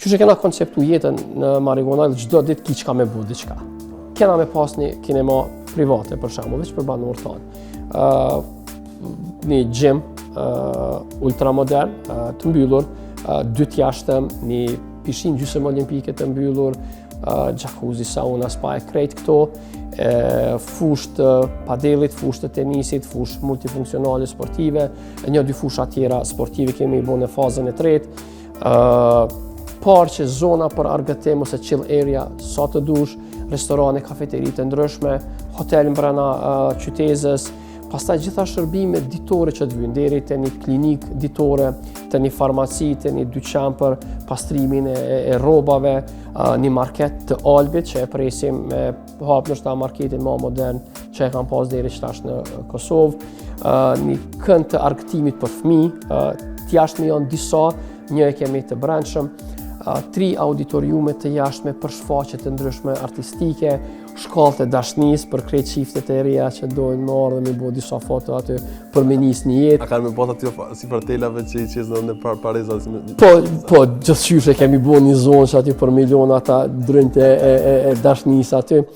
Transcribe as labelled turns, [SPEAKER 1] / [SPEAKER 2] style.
[SPEAKER 1] Që që kena konceptu jetën në Marigonal, çdo ditë ki qka me bu diçka. Kena me pas një kinema private, për shembull, veç për bandë urtan. Një gym ultramodern, të mbyllur, 2 jashtëm, një pishin gjysmë olimpike të mbyllur, jacuzzi, sauna, spa, krejt këto, fushë të padelit, fushë të tenisit, fushë multifunksionale sportive, 1-2 fusha tjera sportive kemi i bo në fazën e tretë, parqe, zona për argëtim ose chill area, sa të dush, restorane, kafeteri të ndryshme, hotel mbrana qytezës, pastaj gjitha shërbime ditore që të vynë, deri të një klinik ditore, të një farmaci, të një dyqan për pastrimin e rrobave, një market të Albit që e presim me hap nështë marketin ma modern që e kam pas deri qëtash në Kosovë, një kënd të argëtimit për fëmijë, t'jashtme janë disa, një e kemi të brendshëm, 3 auditoriume të jashtme për shfaqje të ndryshme artistike, shkallë të dashnis për krejt qiftet e reja që dojnë më ardhe me bo disa foto aty për me nis një jetë.
[SPEAKER 2] A kanë me bota aty si fartelave që i qesë në Parizat?
[SPEAKER 1] Po, gjithqysh e kemi bo një zonë që aty për miliona ata drënjt e dashnis aty.